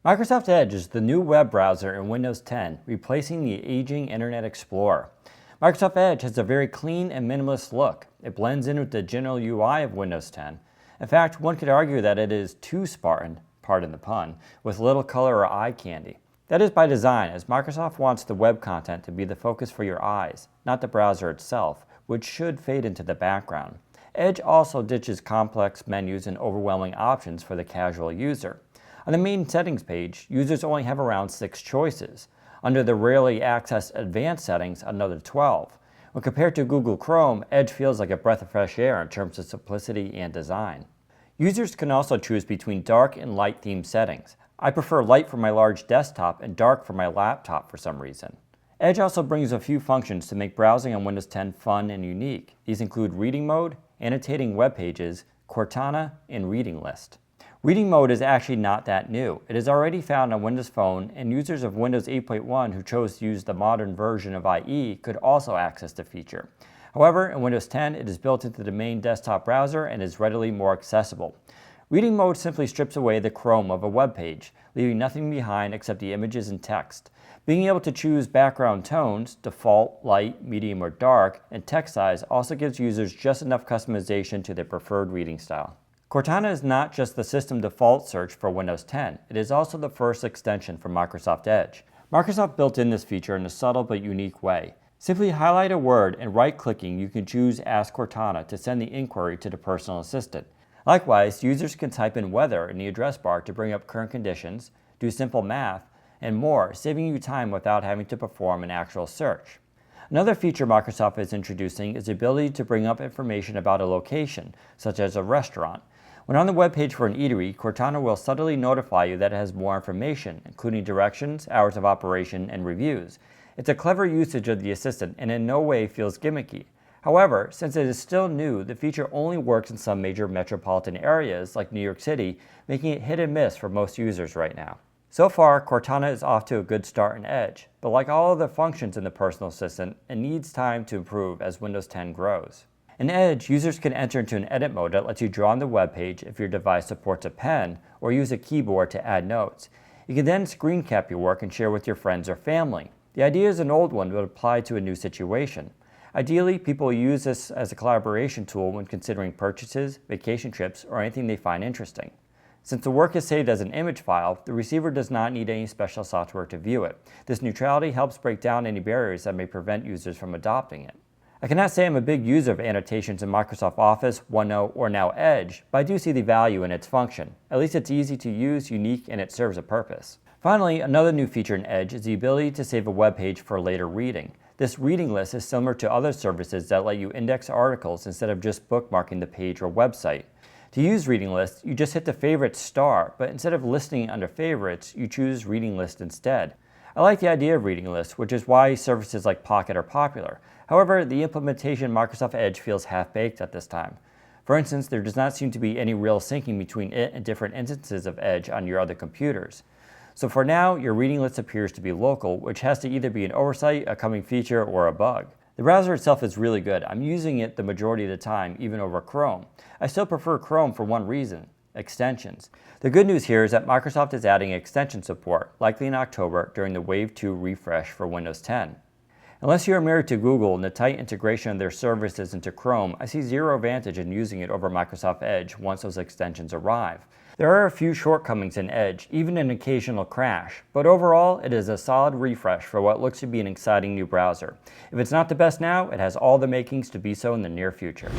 Microsoft Edge is the new web browser in Windows 10, replacing the aging Internet Explorer. Microsoft Edge has a very clean and minimalist look. It blends in with the general UI of Windows 10. In fact, one could argue that it is too Spartan, pardon the pun, with little color or eye candy. That is by design, as Microsoft wants the web content to be the focus for your eyes, not the browser itself, which should fade into the background. Edge also ditches complex menus and overwhelming options for the casual user. On the main settings page, users only have around 6 choices. Under the rarely accessed advanced settings, another 12. When compared to Google Chrome, Edge feels like a breath of fresh air in terms of simplicity and design. Users can also choose between dark and light theme settings. I prefer light for my large desktop and dark for my laptop for some reason. Edge also brings a few functions to make browsing on Windows 10 fun and unique. These include reading mode, annotating web pages, Cortana, and reading list. Reading mode is actually not that new. It is already found on Windows Phone, and users of Windows 8.1 who chose to use the modern version of IE could also access the feature. However, in Windows 10, it is built into the main desktop browser and is readily more accessible. Reading mode simply strips away the Chrome of a web page, leaving nothing behind except the images and text. Being able to choose background tones, default, light, medium, or dark, and text size also gives users just enough customization to their preferred reading style. Cortana is not just the system default search for Windows 10, it is also the first extension for Microsoft Edge. Microsoft built in this feature in a subtle but unique way. Simply highlight a word and right-clicking you can choose Ask Cortana to send the inquiry to the personal assistant. Likewise, users can type in weather in the address bar to bring up current conditions, do simple math, and more, saving you time without having to perform an actual search. Another feature Microsoft is introducing is the ability to bring up information about a location, such as a restaurant. When on the web page for an eatery, Cortana will subtly notify you that it has more information, including directions, hours of operation, and reviews. It's a clever usage of the assistant and in no way feels gimmicky. However, since it is still new, the feature only works in some major metropolitan areas like New York City, making it hit and miss for most users right now. So far, Cortana is off to a good start in Edge, but like all other functions in the personal assistant, it needs time to improve as Windows 10 grows. In Edge, users can enter into an edit mode that lets you draw on the web page if your device supports a pen, or use a keyboard to add notes. You can then screen cap your work and share with your friends or family. The idea is an old one but applied to a new situation. Ideally, people will use this as a collaboration tool when considering purchases, vacation trips, or anything they find interesting. Since the work is saved as an image file, the receiver does not need any special software to view it. This neutrality helps break down any barriers that may prevent users from adopting it. I cannot say I'm a big user of annotations in Microsoft Office, OneNote, or now Edge, but I do see the value in its function. At least it's easy to use, unique, and it serves a purpose. Finally, another new feature in Edge is the ability to save a web page for later reading. This reading list is similar to other services that let you index articles instead of just bookmarking the page or website. To use reading lists, you just hit the favorites star, but instead of listing under favorites, you choose reading list instead. I like the idea of reading lists, which is why services like Pocket are popular. However, the implementation in Microsoft Edge feels half-baked at this time. For instance, there does not seem to be any real syncing between it and different instances of Edge on your other computers. So for now, your reading list appears to be local, which has to either be an oversight, a coming feature, or a bug. The browser itself is really good. I'm using it the majority of the time, even over Chrome. I still prefer Chrome for one reason: extensions. The good news here is that Microsoft is adding extension support, likely in October during the Wave 2 refresh for Windows 10. Unless you are married to Google and the tight integration of their services into Chrome, I see zero advantage in using it over Microsoft Edge once those extensions arrive. There are a few shortcomings in Edge, even an occasional crash, but overall it is a solid refresh for what looks to be an exciting new browser. If it's not the best now, it has all the makings to be so in the near future.